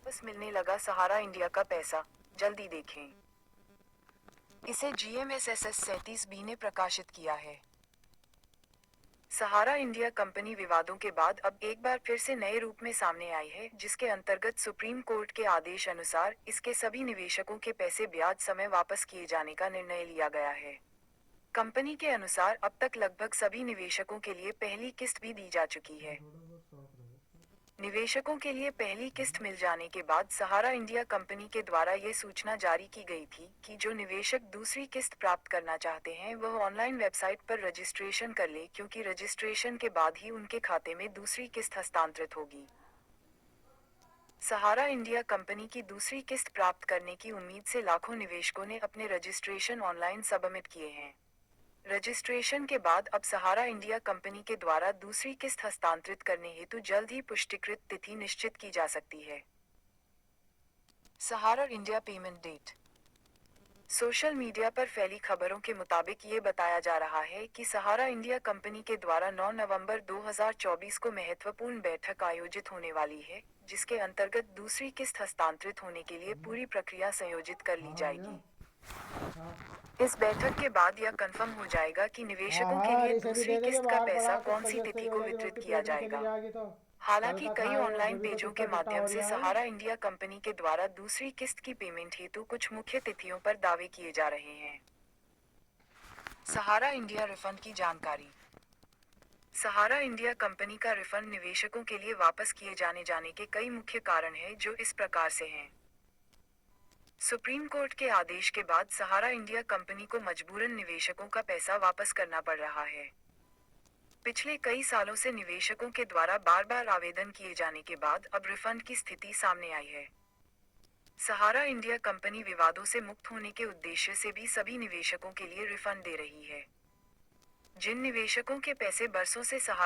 वापस मिलने लगा सहारा इंडिया का पैसा, जल्दी देखें। इसे GMSSS 37B ने प्रकाशित किया है। सहारा इंडिया कंपनी विवादों के बाद अब एक बार फिर से नए रूप में सामने आई है, जिसके अंतर्गत सुप्रीम कोर्ट के आदेश अनुसार इसके सभी निवेशकों के पैसे ब्याज समय वापस किए जाने का निर्णय लिया गया है। कंपनी के अनुसार अब तक लगभग सभी निवेशकों के लिए पहली किस्त भी दी जा चुकी है। निवेशकों के लिए पहली किस्त मिल जाने के बाद सहारा इंडिया कंपनी के द्वारा ये सूचना जारी की गई थी कि जो निवेशक दूसरी किस्त प्राप्त करना चाहते हैं वह ऑनलाइन वेबसाइट पर रजिस्ट्रेशन कर ले, क्योंकि रजिस्ट्रेशन के बाद ही उनके खाते में दूसरी किस्त हस्तांतरित होगी। सहारा इंडिया कंपनी की दूसरी किस्त प्राप्त करने की उम्मीद से लाखों निवेशकों ने अपने रजिस्ट्रेशन ऑनलाइन सबमिट किए हैं। रजिस्ट्रेशन के बाद अब सहारा इंडिया कंपनी के द्वारा दूसरी किस्त हस्तांतरित करने हेतु जल्द ही पुष्टिकृत तिथि निश्चित की जा सकती है। Sahara India payment date. Social media पर फैली खबरों के मुताबिक ये बताया जा रहा है कि सहारा इंडिया कंपनी के द्वारा 9 नवंबर 2024 को महत्वपूर्ण बैठक आयोजित होने वाली है, जिसके अंतर्गत दूसरी किस्त हस्तांतरित होने के लिए पूरी प्रक्रिया संयोजित कर ली जाएगी। इस बैठक के बाद यह कंफर्म हो जाएगा कि निवेशकों के लिए दूसरी किस्त का पैसा कौन सी तिथि को वितरित किया जाएगा। हालांकि कई ऑनलाइन पेजों के माध्यम से सहारा इंडिया कंपनी के द्वारा दूसरी किस्त की पेमेंट हेतु कुछ मुख्य तिथियों पर दावे किए जा रहे हैं। सहारा इंडिया रिफंड की जानकारी। सहारा इंडिया कंपनी का रिफंड निवेशकों के लिए वापस किए जाने के कई मुख्य कारण हैं, जो इस प्रकार से हैं। सुप्रीम कोर्ट के आदेश के बाद सहारा इंडिया कंपनी को मजबूरन निवेशकों का पैसा वापस करना पड़ रहा है। पिछले कई सालों से निवेशकों के द्वारा बार बार आवेदन किए जाने के बाद अब रिफंड की स्थिति सामने आई है। सहारा इंडिया कंपनी विवादों से मुक्त होने के उद्देश्य से भी सभी निवेशकों के लिए रिफंड दे रही है। जिन निवेशकों के पैसे बरसों से सहारा